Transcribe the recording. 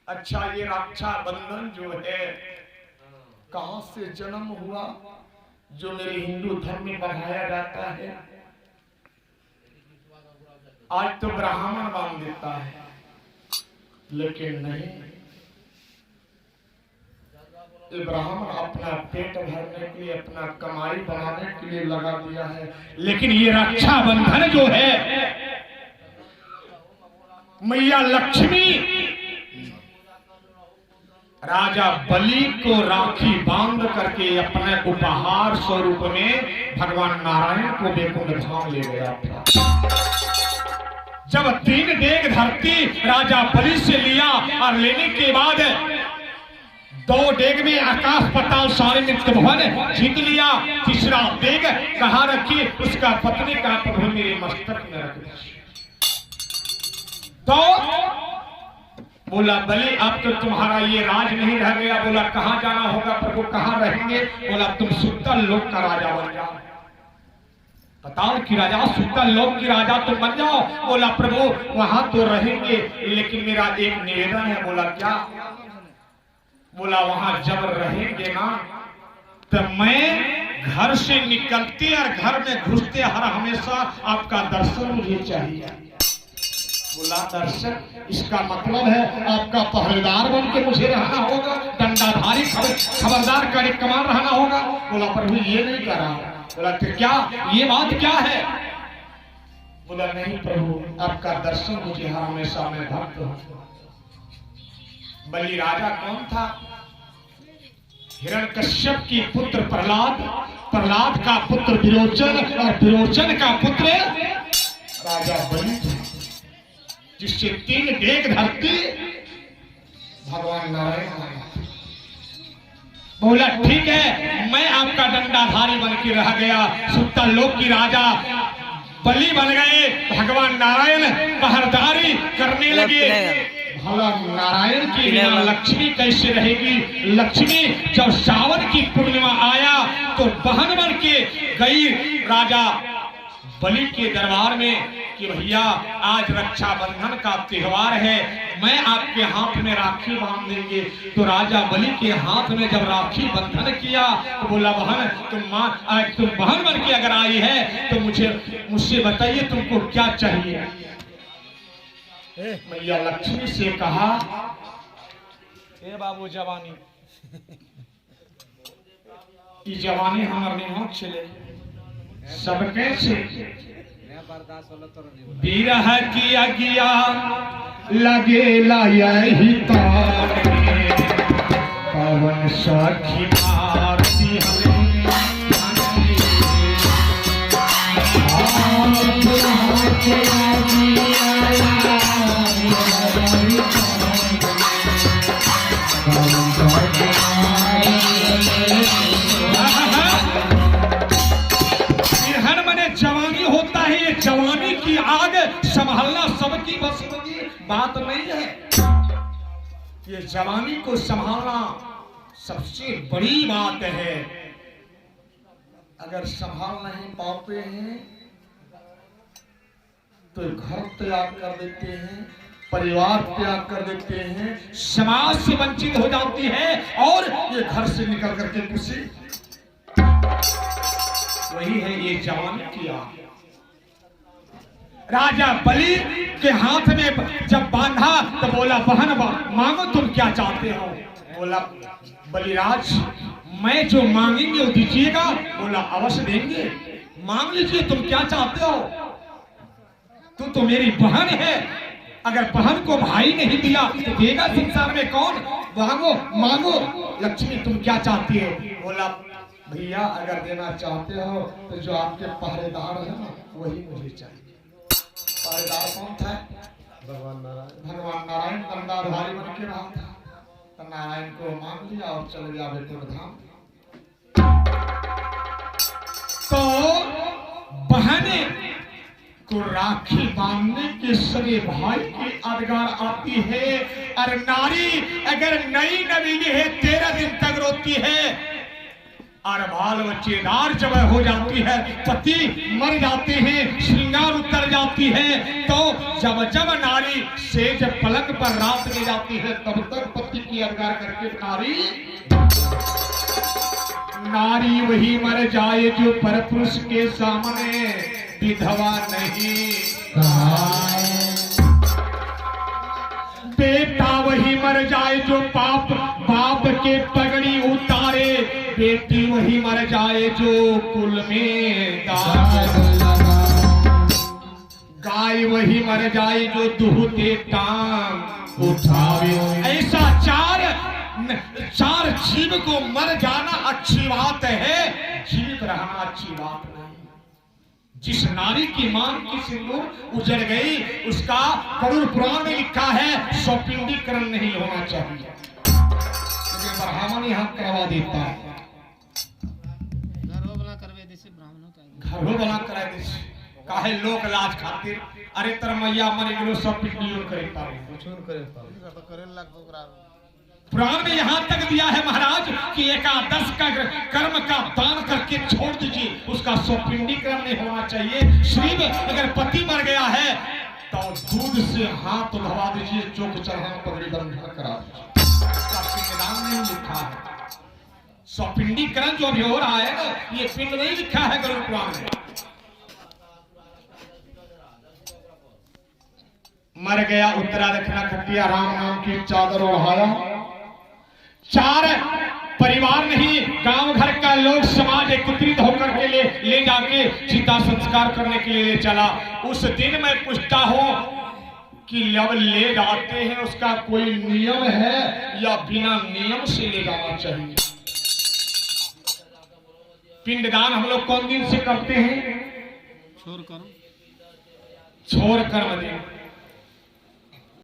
अच्छा, ये रक्षा बंधन जो है कहां से जन्म हुआ, जो मेरे हिंदू धर्म में बढ़ाया जाता है? आज तो ब्राह्मण मान देता है, लेकिन नहीं, ये ब्राह्मण अपना पेट भरने के लिए, अपना कमाई बनाने के लिए लगा दिया है। लेकिन ये रक्षा बंधन जो है, मैया लक्ष्मी राजा बलि को राखी बांध करके अपने उपहार स्वरूप में भगवान नारायण को वैकुंठ धाम ले गया था। जब 3 डेग धरती राजा बलि से लिया और लेने के बाद 2 डेग में आकाश पाताल सारे नित्य भवन जीत लिया, तीसरा डेग कहाँ रखी? उसका पत्नी का प्रभु मेरे मस्तक में रख दिया। तो बोला बलि अब तो तुम्हारा ये राज नहीं रह गया। बोला कहां जाना होगा प्रभु, कहां रहेंगे? बोला तुम सुतल लोक का राजा बन जाओ, पाताल की राजा, सुतल लोक की राजा तुम बन जाओ। बोला प्रभु वहां तो रहेंगे, लेकिन मेरा एक निवेदन है। बोला क्या? बोला वहां जब रहेंगे ना, तो मैं घर से निकलते और घर में घुसते हर हमेशा आपका दर्शन मुझे चाहिए। बोला दर्शन, इसका मतलब है आपका पहरेदार बन के मुझे रहना होगा, दंडाधारी खबरदार का कमान रहना होगा। बोला प्रभु ये नहीं कर रहा। बोला तो क्या, ये बात क्या है? बोला नहीं प्रभु, आपका दर्शन मुझे हर हमेशा मैं भक्त हूं। बलि राजा कौन था? हिरण्यकश्यप की पुत्र प्रहलाद, प्रहलाद का पुत्र विरोचन और विरोचन का पुत्र राजा बलि था, जिससे 3 डेग धरती भगवान नारायण। बोला ठीक है, मैं आपका दंडाधारी बन के रह गया, सुतल लोक की राजा बलि बन गए, भगवान नारायण पहरेदारी करने लगे। भला नारायण की बिना लक्ष्मी कैसे रहेगी? लक्ष्मी जब सावन की पूर्णिमा आया तो बहन बन के गई राजा बलि के दरबार में कि भैया आज रक्षाबंधन का त्योहार है, मैं आपके हाथ में राखी बांध देंगे। तो राजा बलि के हाथ में जब राखी बंधन किया तो बोला बहन तुम बहन बन के अगर आई है तो मुझसे बताइए तुमको क्या चाहिए? मैया लक्ष्मी से कहा ए बाबू जवानी, ये जवानी हमारे निमक चले सबके से बिरह की अगिया लगेला यही तार पवन सखी भारती जवानी होता है, ये जवानी की आग संभालना सबकी बस की बात नहीं है। ये जवानी को संभालना सबसे बड़ी बात है। अगर संभाल नहीं पाते हैं तो घर त्याग कर देते हैं, परिवार त्याग कर देते हैं, समाज से वंचित हो जाती है और ये घर से निकल करके खुशी। वही है ये जवानी की आग। राजा बलि के हाथ में जब बांधा तो बोला बहन मांगो तुम क्या चाहते हो? बोला बलिराज मैं जो मांगेंगे वो दीजिएगा। बोला अवश्य देंगे, मांग लीजिए तुम क्या चाहते हो, तू तो मेरी बहन है, अगर बहन को भाई नहीं दिया तो देगा संसार में कौन? मांगो मांगो लक्ष्मी तुम क्या चाहती है? बोला भैया अगर देना चाहते हो तो जो आपके पहरेदार है ना वही मुझे चाहिए। पहरेदार कौन था? भगवान नारायण। भगवान नारायण दंडाधारी बन के रहा था, तो नारायण को मांग लिया और चल गया वैकुंठ धाम। तो बहने को राखी बांधने के सगे भाई की यादगार आती है। और नारी अगर नई नवीली है 13 दिन तक रोती है और बाल बच्चेदार जब हो जाती है, पति मर जाते हैं, श्रृंगार उतर जाती है, तो जब जब नारी सेज पलंग पर रात में जाती है तब तक पति की अवगार करके नारी वही मर जाए जो परपुरुष के सामने विधवा नहीं। बेटा वही मर जाए जो बाप के पगड़ी उतारे, बेटी वही मर जाए जो कुल में दाग लगा, गाय वही मर जाए जो दूधे टांग उठावे। ऐसा चार जीव को मर जाना अच्छी बात है, जीवित रहना अच्छी बात नहीं। जिस नारी की मांग की सिंदूर उजड़ गई, उसका गरुड़ पुराण में लिखा है स्वपिंडीकरण नहीं होना चाहिए, लेकिन ब्राह्मण यहाँ करवा देता है। घरों बना करा दे काहे लोक लाज खातिर। अरे तर मैया मर गेलो सब पिंडी करे पुराण में यहाँ तक दिया है महाराज कि एकादश का कर्म का दान करके छोड़ दीजिए, उसका स्वपिंडीकरण नहीं होना चाहिए। सिर्फ अगर पति मर गया है तो दूध से हाथ धवा दीजिए, चौक चढ़ाना पगड़ी बंधन करा दीजिए, पिंडदान नहीं लिखा है। स्वपिंडीकरण जो भी हो रहा है ना, ये पिंड नहीं लिखा है गरुड़ पुराण में। मर गया, उत्तरा रखना खटिया, राम नाम की चादर ओढ़ाया, चार परिवार नहीं गांव घर का लोग समाज एकत्रित होकर के ले जाके चिता संस्कार करने के लिए चला। उस दिन मैं पूछता हूं कि जब ले जाते हैं उसका कोई नियम है या बिना नियम से ले जाना चाहिए? पिंडदान हम लोग कौन दिन से करते हैं? छोर कर्म दिन।